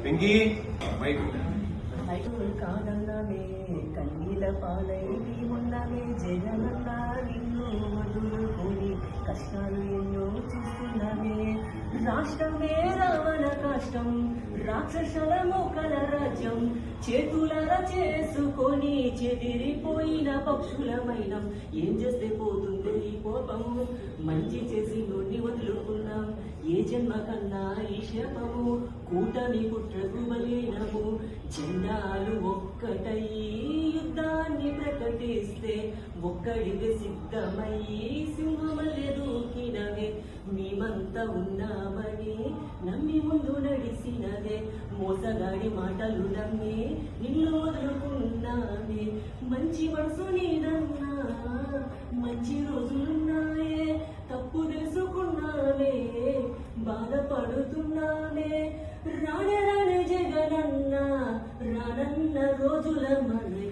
Venky mic కాదన్నామే కన్నీల పాలై ఉన్నామే జగనన్నా నిన్ను వదులుకొని కష్టాలు ఎన్నో చూస్తున్నామే రాష్ట్రమే రావణ కష్టం రాక్షసుల మోకల రాజ్యం చేతులర చేసుకొని చెదిరిపోయిన పక్షులమైన ఏం చేస్తే పోతుందో ఈ కోపము మంచి చేసి నోటి వదులుకున్నాం ఏ జన్మ కన్నా ఈ శాపము కూటమి కుట్రకు బలీనము జెండాలు ఒక్కటయ్యి యుద్ధాన్ని ప్రకటిస్తే ఒక్కడిగా సిద్ధమయ్యి సింహమల్లె దూకినవే మేమంతా ఉన్నామని నమ్మి ముందు నడిసినదే మోసగాడి మాటలు నమ్మి నిన్ను వదులుకున్నామే మంచి మనసు నీదన్నా మంచి రోజులున్నాయే తప్పు తెలుసుకున్నామే బాధపడుతున్నామే రానే రానే జగనన్న రానన్న రోజుల మరి